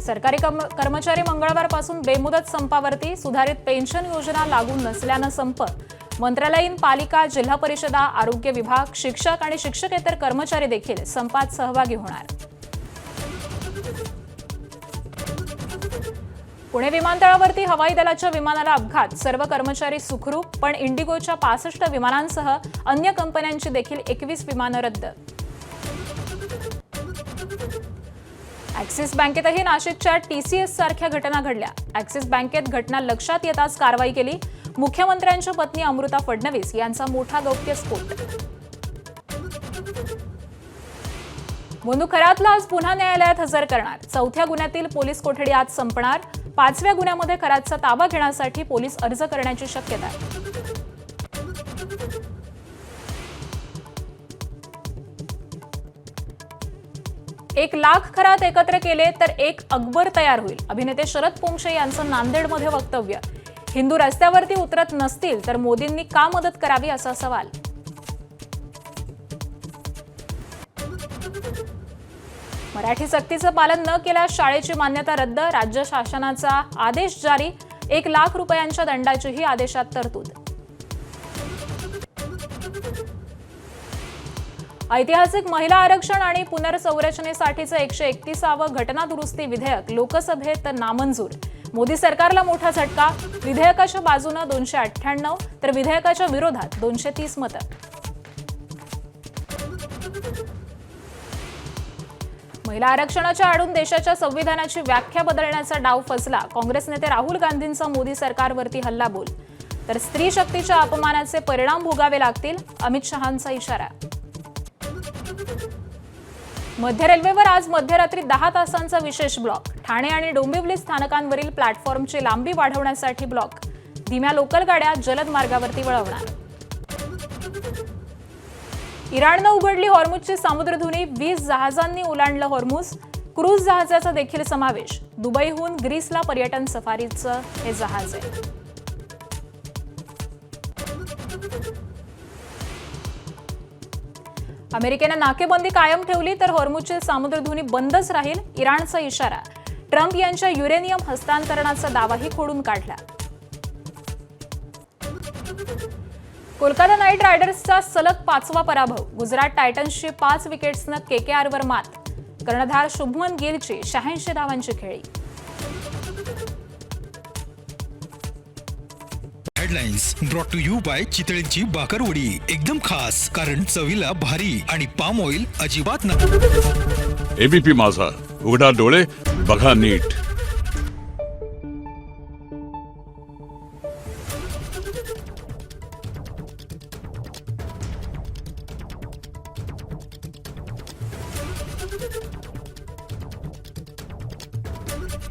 सरकारी कर्मचारी मंगळवारपासून बेमुदत संपावरती. सुधारित पेन्शन योजना लागू नसल्यानं संप. मंत्रालयीन, पालिका, जिल्हा परिषदा, आरोग्य विभाग, शिक्षक आणि शिक्षकेतर कर्मचारी देखील संपात सहभागी होणार. पुणे विमानतळावरती हवाई दलाच्या विमानाला अपघात. सर्व कर्मचारी सुखरूप, पण इंडिगोच्या 65 विमानांसह अन्य कंपन्यांची देखील 21 विमानं रद्द. ॲक्सिस बँकेतही नाशिकच्या TCS सारख्या घटना घडल्या. ॲक्सिस बँकेत घटना लक्षात येताच कारवाई केली. मुख्यमंत्र्यांच्या पत्नी अमृता फडणवीस यांचा मोठा गौप्यस्फोट. मोनू खरातला आज पुन्हा न्यायालयात हजर करणार. 4थ्या गुन्ह्यातील पोलीस कोठडी आज संपणार. 5व्या गुन्ह्यामध्ये खरातचा ताबा घेण्यासाठी पोलीस अर्ज करण्याची शक्यता आहे. एक लाख खरात एकत्र केले तर एक अकबर तयार होईल. अभिनेते शरद पोंक्षे यांचं नांदेडमध्ये वक्तव्य. हिंदू रस्त्यावरती उतरत नसतील तर मोदींनी का मदत करावी असा सवाल. मराठी सक्तीचं पालन न केल्यास शाळेची मान्यता रद्द. राज्य शासनाचा आदेश जारी. 1 लाख रुपयांच्या दंडाचीही आदेशात तरतूद. ऐतिहासिक महिला आरक्षण आणि पुनर्संरचनेसाठीचं 131वं घटना दुरुस्ती विधेयक लोकसभेत नामंजूर. मोदी सरकारला मोठा झटका. विधेयकाच्या बाजूनं 298 तर विधेयकाच्या विरोधात 230 मतं. महिला आरक्षणाच्या आडून देशाच्या संविधानाची व्याख्या बदलण्याचा डाव फसला. काँग्रेस नेते राहुल गांधींचा मोदी सरकारवरती हल्लाबोल. तर स्त्री शक्तीच्या अपमानाचे परिणाम भोगावे लागतील, अमित शहांचा इशारा. मध्य रेल्वेवर आज मध्यरात्री 10 तासांचा विशेष ब्लॉक. ठाणे आणि डोंबिवली स्थानकांवरील प्लॅटफॉर्मची लांबी वाढवण्यासाठी ब्लॉक. धीम्या लोकल गाड्या जलद मार्गावरती वळवणार. इराणनं उघडली हॉर्मुझची सामुद्रधुनी. 20 जहाजांनी ओलांडलं हॉर्मुझ. क्रूझ जहाजाचा देखील समावेश. दुबईहून ग्रीसला पर्यटन सफारीचं हे जहाज आहे. अमेरिकेनं नाकेबंदी कायम ठेवली तर हॉर्मुझची सामुद्रधुनी बंदच राहील, इराणचा इशारा. ट्रम्प यांच्या युरेनियम हस्तांतरणाचा दावाही खोडून काढला. कोलकाता नाईट रायडर्सचा सलग 5वा पराभव. गुजरात टायटन्सची 5 विकेट्सनं KKRवर मात. कर्णधार शुभमन गिलची 86 धावांची खेळी. Headlines brought to you by चितळेंची बाकरवडी. एकदम खास, कारण चवीला भारी आणि पाम ऑइल अजिबात नाही. ABP माझा, उघडा डोळे बघा नीट.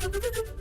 Thank you.